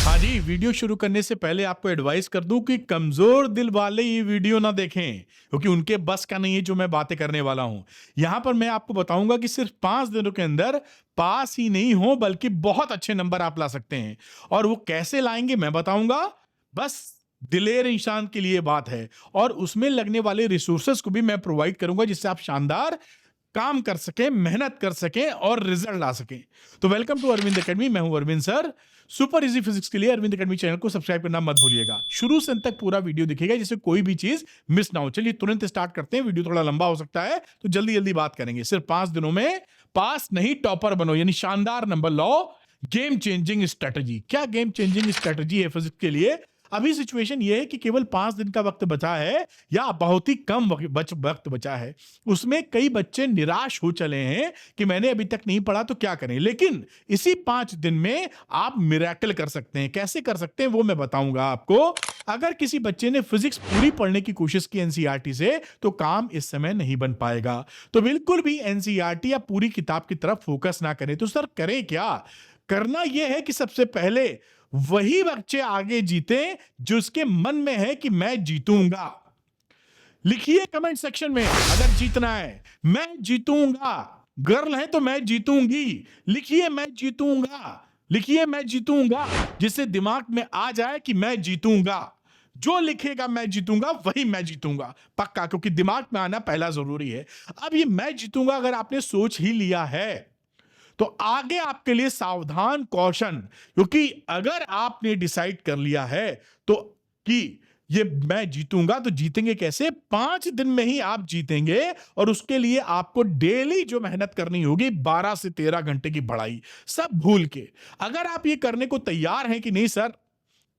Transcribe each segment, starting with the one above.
हाँ जी, वीडियो शुरू करने से पहले आपको एडवाइस कर दूं कि कमजोर दिल वाले ये वीडियो ना देखें, क्योंकि उनके बस का नहीं है जो मैं बातें करने वाला हूं। यहां पर मैं आपको बताऊंगा कि सिर्फ 5 दिनों के अंदर पास ही नहीं हो बल्कि बहुत अच्छे नंबर आप ला सकते हैं। और वो कैसे लाएंगे मैं बताऊंगा। बस दिलेर इंसान के लिए बात है, और उसमें लगने वाले रिसोर्सेस को भी मैं प्रोवाइड करूंगा जिससे आप शानदार काम कर सकें, मेहनत कर सकें और रिजल्ट ला सकें। तो वेलकम टू अरविंद एकेडमी, मैं हूं Arvind sir. Super easy physics के लिए अरविंद एकेडमी चैनल को सब्सक्राइब करना मत भूलिएगा। शुरू से अंत तक पूरा वीडियो दिखेगा जिससे कोई भी चीज मिस ना हो। चलिए तुरंत स्टार्ट करते हैं, वीडियो थोड़ा लंबा हो सकता है तो जल्दी जल्दी बात करेंगे। सिर्फ 5 दिनों में पास नहीं टॉपर बनो, यानी शानदार नंबर लो। Game changing strategy. क्या गेम चेंजिंग स्ट्रेटजी है फिजिक्स के लिए? अभी सिचुएशन ये है कि केवल 5 दिन का वक्त बचा है, या बहुत ही कम वक्त बचा है। उसमें कई बच्चे निराश हो चले हैं कि मैंने अभी तक नहीं पढ़ा तो क्या करें। लेकिन इसी 5 दिन में आप मिरेकल कर सकते हैं। कैसे कर सकते हैं वो मैं बताऊंगा आपको। अगर किसी बच्चे ने फिजिक्स पूरी पढ़ने की कोशिश की एनसीईआरटी से, तो काम इस समय नहीं बन पाएगा। तो बिल्कुल भी एनसीईआरटी या पूरी किताब की तरफ फोकस ना करें। तो सर करें क्या? करना यह है कि सबसे पहले वही बच्चे आगे जीते जिसके मन में है कि मैं जीतूंगा। लिखिए कमेंट सेक्शन में, अगर जीतना है मैं जीतूंगा। गर्ल है तो मैं जीतूंगी। लिखिए मैं जीतूंगा, लिखिए मैं जीतूंगा, जिससे दिमाग में आ जाए कि मैं जीतूंगा। जो लिखेगा मैं जीतूंगा वही मैं जीतूंगा पक्का, क्योंकि दिमाग में आना पहला जरूरी है। अब ये मैं जीतूंगा अगर आपने सोच ही लिया है तो आगे आपके लिए सावधान कौशन, क्योंकि अगर आपने डिसाइड कर लिया है तो कि ये मैं जीतूंगा, तो जीतेंगे कैसे? 5 दिन में ही आप जीतेंगे। और उसके लिए आपको डेली जो मेहनत करनी होगी 12 से 13 घंटे की पढ़ाई, सब भूल के। अगर आप ये करने को तैयार हैं कि नहीं सर,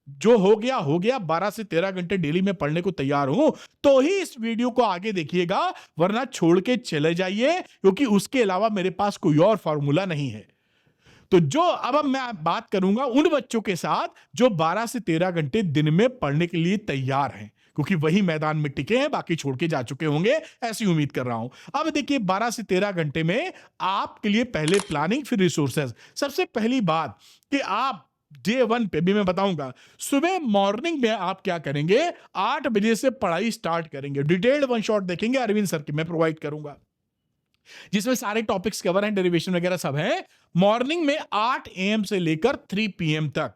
जो हो गया 12 से 13 घंटे डेली में पढ़ने को तैयार हूं, तो ही इस वीडियो को आगे देखिएगा, वरना छोड़ के चले जाइए, क्योंकि उसके अलावा मेरे पास कोई और फॉर्मूला नहीं है। तो जो अब मैं बात करूंगा उन बच्चों के साथ जो 12 से 13 घंटे दिन में पढ़ने के लिए तैयार हैं, क्योंकि वही मैदान में टिके हैं, बाकी छोड़ के जा चुके होंगे, ऐसी उम्मीद कर रहा हूं। अब देखिए 12 से 13 घंटे में आपके लिए पहले प्लानिंग, फिर रिसोर्सेज। सबसे पहली बात कि आप डे 1 पे भी मैं बताऊंगा, सुबह मॉर्निंग में आप क्या करेंगे, 8 बजे से पढ़ाई स्टार्ट करेंगे। डिटेल्ड वन शॉट देखेंगे अरविंद सर की, मैं प्रोवाइड करूंगा, जिसमें सारे टॉपिक्स कवर हैं, डेरिवेशन वगैरह सब है। मॉर्निंग में 8 AM से लेकर 3 PM तक,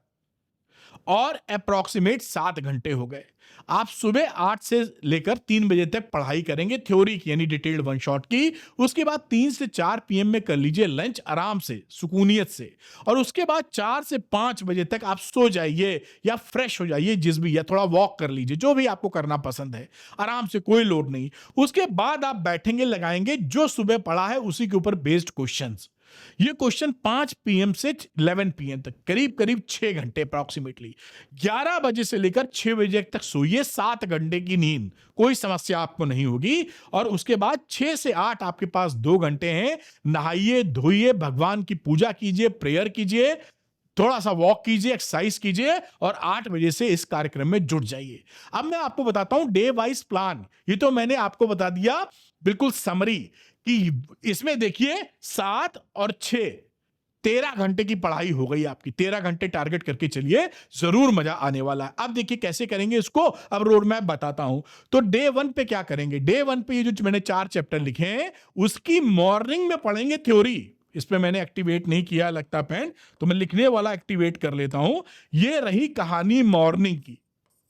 और अप्रोक्सीमेट 7 घंटे हो गए। आप सुबह 8 से लेकर 3 बजे तक पढ़ाई करेंगे थ्योरी की, यानी डिटेल्ड वन शॉट की। उसके बाद 3 से 4 PM में कर लीजिए लंच आराम से, सुकूनियत से। और उसके बाद 4 से 5 बजे तक आप सो जाइए या फ्रेश हो जाइए, जिस भी, या थोड़ा वॉक कर लीजिए, जो भी आपको करना पसंद है, आराम से, कोई लोड नहीं। उसके बाद आप बैठेंगे, लगाएंगे जो सुबह पढ़ा है उसी के ऊपर बेस्ड क्वेश्चंस। ये क्वेश्चन 5 PM से 11 PM तक, करीब करीब 6 घंटे अप्रॉक्सीमेटली। 11 बजे से लेकर 6 बजे तक सोइए, 7 घंटे की नींद, कोई समस्या आपको नहीं होगी। और उसके बाद 6 से 8 आपके पास 2 घंटे हैं। नहाइए धोइए, भगवान की पूजा कीजिए, प्रेयर कीजिए, थोड़ा सा वॉक कीजिए, एक्सरसाइज कीजिए, और 8 बजे से इस कार्यक्रम में जुट जाइए। अब मैं आपको बताता हूं डे वाइज प्लान। ये तो मैंने आपको बता दिया बिल्कुल समरी, कि इसमें देखिए 7 और 6, 13 घंटे की पढ़ाई हो गई आपकी। 13 घंटे टारगेट करके चलिए, जरूर मजा आने वाला है। अब देखिए कैसे करेंगे इसको, अब रोड मैप बताता हूं। तो डे 1 पे क्या करेंगे, डे 1 पे ये जो मैंने 4 चैप्टर लिखे हैं उसकी मॉर्निंग में पढ़ेंगे थ्योरी। इस पे मैंने एक्टिवेट नहीं किया लगता पेन, तो मैं लिखने वाला एक्टिवेट कर लेता हूं। ये रही कहानी मॉर्निंग की।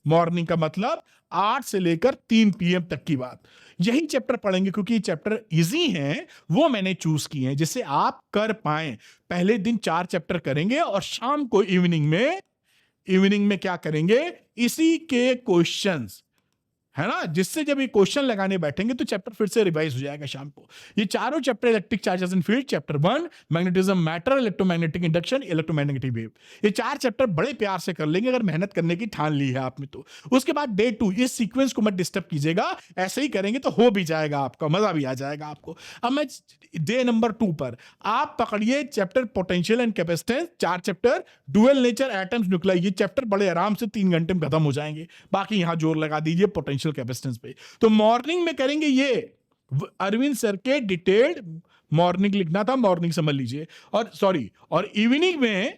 मॉर्निंग का मतलब 8 से लेकर 3 PM तक की बात। यही चैप्टर पढ़ेंगे क्योंकि ये चैप्टर इजी हैं, वो मैंने चूज किए हैं जिससे आप कर पाएं। पहले दिन 4 चैप्टर करेंगे, और शाम को इवनिंग में क्या करेंगे, इसी के क्वेश्चंस, है ना, जिससे जब ये क्वेश्चन लगाने बैठेंगे तो चैप्टर फिर से रिवाइज हो जाएगा शाम को। ये चारों chapter, electric charges and field chapter 1, magnetism matter, electromagnetic induction, electromagnetic wave, ये 4 चैप्टर बड़े प्यार से कर लेंगे अगर मेहनत करने की ठान ली है आपने तो। उसके बाद डे 2, इस सीक्वेंस को मत डिस्टर्ब कीजिएगा, ऐसे ही करेंगे तो हो भी जाएगा, आपका मजा भी आ जाएगा आपको। अब मैं डे नंबर 2 पर आप पकड़िए chapter potential and capacitance, 4 chapter, dual nature, atoms, nuclear. ये चैप्टर बड़े आराम से 3 घंटे में खत्म हो जाएंगे। बाकी यहां जोर लगा दीजिए पोटेंशियल कैपेसिटेंस पे। तो मॉर्निंग में करेंगे ये अरविंद सर के डिटेल्ड, मॉर्निंग लिखना था, मॉर्निंग समझ लीजिए। और इवनिंग में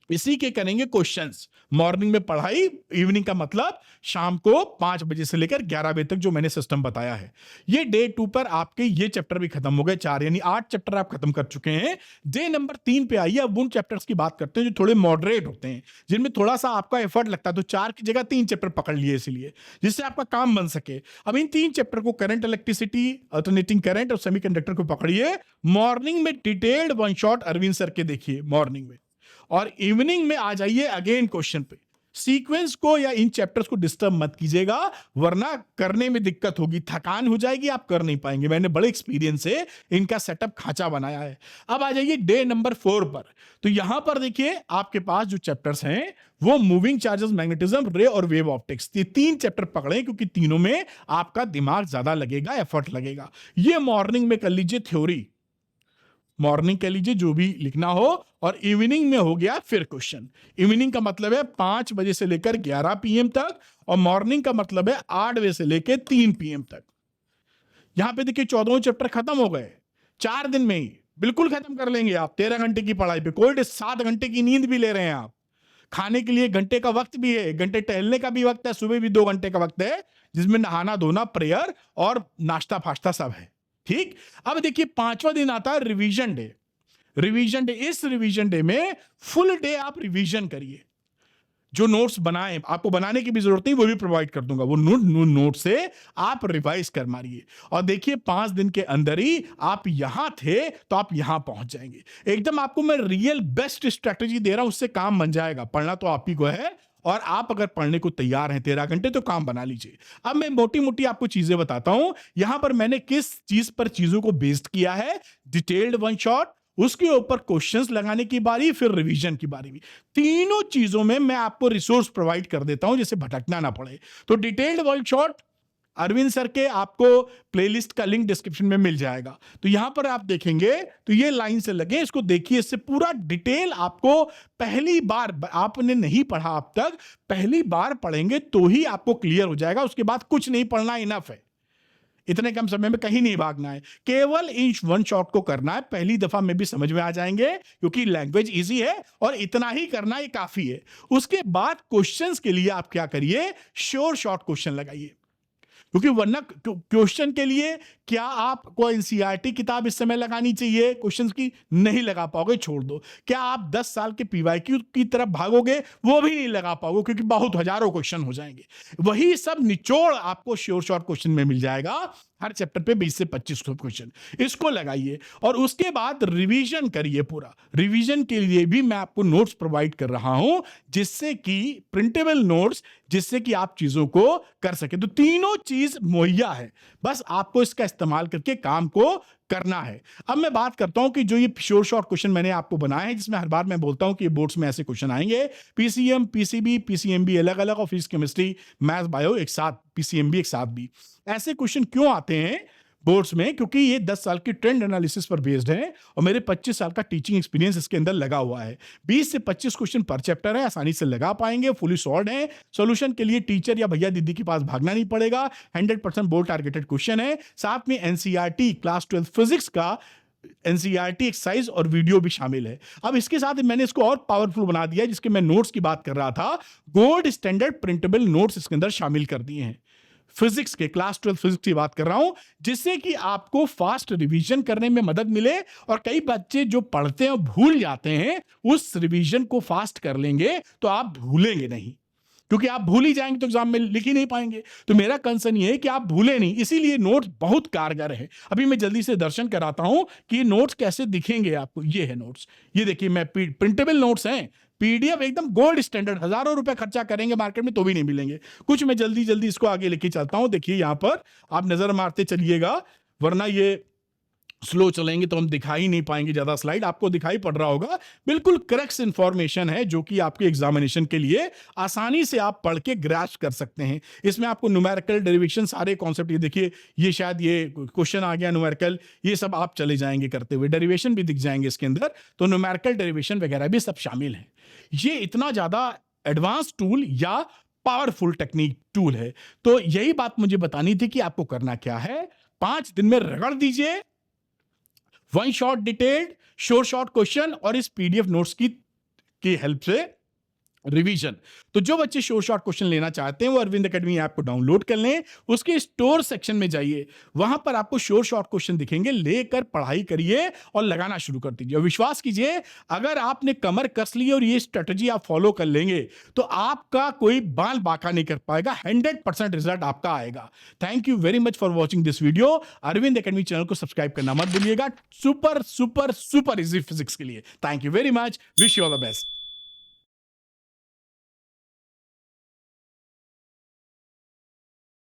इसी के करेंगे क्वेश्चंस। मॉर्निंग में पढ़ाई, इवनिंग का मतलब शाम को 5 बजे से लेकर 11 बजे तक जो मैंने सिस्टम बताया है। ये डे 2 पर आपके ये चैप्टर भी खत्म हो गए, 4 यानी 8 चैप्टर आप खत्म कर चुके हैं। डे नंबर 3 पे आइए, अब उन चैप्टर्स की बात करते हैं जो थोड़े मॉडरेट होते हैं, जिनमें थोड़ा सा आपका एफर्ट लगता है। तो 4 की जगह 3 चैप्टर पकड़ लिए इसलिए, जिससे आपका काम बन सके। अब इन 3 चैप्टर को, करंट इलेक्ट्रिसिटी, अल्टरनेटिंग करंट और सेमीकंडक्टर को पकड़िए। मॉर्निंग में detailed one shot Arvind sir के देखिए मॉर्निंग में, और इवनिंग में आ जाइए अगेन क्वेश्चन पे। सीक्वेंस को या इन चैप्टर्स को डिस्टर्ब मत कीजिएगा, वरना करने में दिक्कत होगी, थकान हो जाएगी, आप कर नहीं पाएंगे। मैंने बड़े एक्सपीरियंस से इनका सेटअप खांचा बनाया है। अब आ जाइए डे नंबर 4 पर। तो यहां पर देखिए आपके पास जो चैप्टर्स हैं वो मूविंग चार्जेस, मैग्नेटिज्म, रे और वेव ऑप्टिक्स, ये 3 चैप्टर पकड़े, क्योंकि तीनों में आपका दिमाग ज्यादा लगेगा, एफर्ट लगेगा। ये मॉर्निंग में कर लीजिए थ्योरी, मॉर्निंग कह लीजिए जो भी लिखना हो, और इवनिंग में हो गया फिर क्वेश्चन। इवनिंग का मतलब है 5 बजे से लेकर 11 पीएम तक, और मॉर्निंग का मतलब है 8 बजे से लेकर 3 पीएम तक। यहां पे देखिए 14 चैप्टर खत्म हो गए 4 दिन में ही, बिल्कुल खत्म कर लेंगे आप 13 घंटे की पढ़ाई पे। कोई 7 घंटे की नींद भी ले रहे हैं आप, खाने के लिए घंटे का वक्त भी है, 1 घंटे टहलने का भी वक्त है, सुबह भी 2 घंटे का वक्त है, जिसमें नहाना धोना, प्रेयर और नाश्ता फाश्ता सब है। ठीक। अब देखिए 5वां दिन आता है रिवीजन डे। रिवीजन डे, इस रिवीजन डे में फुल डे आप रिवीजन करिए। जो नोट्स बनाए, आपको बनाने की भी जरूरत नहीं, वो भी प्रोवाइड कर दूंगा। वो नोट से आप रिवाइज कर मारिए, और देखिए 5 दिन के अंदर ही आप यहां थे तो आप यहां पहुंच जाएंगे। एकदम आपको मैं रियल बेस्ट स्ट्रेटेजी दे रहा हूं, उससे काम बन जाएगा। पढ़ना तो आप ही को है, और आप अगर पढ़ने को तैयार हैं 13 घंटे, तो काम बना लीजिए। अब मैं मोटी मोटी आपको चीजें बताता हूं। यहां पर मैंने किस चीज पर चीजों को बेस्ड किया है, डिटेल्ड वन शॉट, उसके ऊपर क्वेश्चंस लगाने की बारी, फिर रिवीजन की बारी भी। तीनों चीजों में मैं आपको रिसोर्स प्रोवाइड कर देता हूं, जिससे भटकना ना पड़े। तो detailed one shot Arvind sir के आपको प्लेलिस्ट का लिंक डिस्क्रिप्शन में मिल जाएगा। तो यहां पर आप देखेंगे तो ये लाइन से लगे, इसको देखिए, इससे पूरा डिटेल आपको, पहली बार आपने नहीं पढ़ा अब तक, पहली बार पढ़ेंगे तो ही आपको क्लियर हो जाएगा। उसके बाद कुछ नहीं पढ़ना, इनफ है। इतने कम समय में कहीं नहीं भागना है, केवल इन वन शॉट को करना है। पहली दफा में भी समझ में आ जाएंगे, क्योंकि लैंग्वेज इजी है, और इतना ही करना ये काफी है। उसके बाद क्वेश्चंस के लिए आप क्या करिए, श्योर शॉर्ट क्वेश्चन लगाइए, क्योंकि वरना क्वेश्चन के लिए क्या आपको एनसीईआरटी किताब इस समय लगानी चाहिए क्वेश्चंस की? नहीं लगा पाओगे, छोड़ दो। क्या आप 10 साल के पीवाईक्यू की तरफ भागोगे? वो भी नहीं लगा पाओगे, क्योंकि बहुत हजारों क्वेश्चन हो जाएंगे। वही सब निचोड़ आपको श्योर शॉर्ट क्वेश्चन में मिल जाएगा। हर चैप्टर पे 20 से 25 क्वेश्चन, इसको लगाइए, और उसके बाद रिवीजन करिए पूरा। रिवीजन के लिए भी मैं आपको नोट्स प्रोवाइड कर रहा हूं, जिससे कि प्रिंटेबल नोट्स, जिससे कि आप चीजों को कर सके। तो तीनों चीज मुहैया है, बस आपको इसका इस्तेमाल करके काम को करना है। अब मैं बात करता हूं कि जो ये श्योर शॉर्ट क्वेश्चन मैंने आपको बनाए हैं, जिसमें हर बार मैं बोलता हूं कि बोर्ड्स में ऐसे क्वेश्चन आएंगे, पीसीएम, पीसीबी, पीसीएमबी अलग अलग, और फिजिक्स, केमिस्ट्री, मैथ्स, बायो एक साथ, पीसीएमबी एक साथ भी। ऐसे क्वेश्चन क्यों आते हैं बोर्ड्स में? क्योंकि ये 10 साल की ट्रेंड एनालिसिस पर बेस्ड है, और मेरे 25 साल का टीचिंग एक्सपीरियंस इसके अंदर लगा हुआ है। 20 से 25 क्वेश्चन पर चैप्टर है, आसानी से लगा पाएंगे, फुली सॉल्व्ड है। सॉल्यूशन के लिए टीचर या भैया दीदी के पास भागना नहीं पड़ेगा। 100% बोर्ड टारगेटेड क्वेश्चन है। साथ में एनसीईआरटी क्लास 12 फिजिक्स का एनसीईआरटी एक्सरसाइज और वीडियो भी शामिल है। अब इसके साथ मैंने इसको और पावरफुल बना दिया, जिसके मैं नोट्स की बात कर रहा था। गोल्ड स्टैंडर्ड प्रिंटेबल नोट्स इसके अंदर शामिल कर दिए हैं। फिजिक्स के, क्लास 12 फिजिक्स की बात कर रहा हूं, जिससे कि आपको फास्ट रिवीजन करने में मदद मिले। और कई बच्चे जो पढ़ते हैं भूल जाते हैं, उस रिवीजन को फास्ट कर लेंगे तो आप भूलेंगे नहीं, क्योंकि आप भूल ही जाएंगे तो एग्जाम में लिख ही नहीं पाएंगे। तो मेरा कंसर्न ये है कि आप भूले नहीं, इसीलिए नोट्स बहुत कारगर है। अभी मैं जल्दी से दर्शन कराता हूं कि ये नोट्स कैसे दिखेंगे आपको। ये है नोट्स, ये देखिए, मैं प्रिंटेबल नोट्स हैं, पीडीएफ एकदम गोल्ड स्टैंडर्ड। हजारों रुपए खर्चा करेंगे मार्केट में तो भी नहीं मिलेंगे। कुछ मैं जल्दी जल्दी इसको आगे लेके चलता हूं। देखिए यहां पर आप नजर मारते चलिएगा, वरना ये स्लो चलेंगे तो हम दिखाई ही नहीं पाएंगे ज्यादा स्लाइड। आपको दिखाई पड़ रहा होगा, बिल्कुल करेक्ट इंफॉर्मेशन है, जो कि आपके एग्जामिनेशन के लिए आसानी से आप पढ़ के ग्रैस्प कर सकते हैं। इसमें आपको न्यूमेरिकल डेरिवेशन, सारे कॉन्सेप्ट, ये देखिए, ये शायद ये क्वेश्चन आ गया न्यूमेरिकल, ये सब आप चले जाएंगे करते हुए, डेरिवेशन भी दिख जाएंगे इसके अंदर। तो न्यूमेरिकल डेरिवेशन वगैरह भी सब शामिल है। ये इतना ज्यादा एडवांस टूल या पावरफुल टेक्निक टूल है। तो यही बात मुझे बतानी थी कि आपको करना क्या है। 5 दिन में रगड़ दीजिए one shot detailed, sure short question, और इस पीडीएफ नोट्स की की हेल्प से रिवीजन। तो जो बच्चे शॉर्ट शॉर्ट क्वेश्चन लेना चाहते हैं वो अरविंद एकेडमी ऐप को डाउनलोड कर लें, उसके स्टोर सेक्शन में जाइए, वहां पर आपको शॉर्ट शॉर्ट क्वेश्चन दिखेंगे, लेकर पढ़ाई करिए और लगाना शुरू कर दीजिए। और विश्वास कीजिए, अगर आपने कमर कस ली और ये स्ट्रेटजी आप फॉलो कर लेंगे तो आपका कोई बाल बांका नहीं कर पाएगा, 100% रिजल्ट आपका आएगा। Thank you very much for watching this video. Arvind academy channel को सब्सक्राइब करना मत भूलिएगा, super super super easy physics के लिए। Thank you very much, wish you all the best.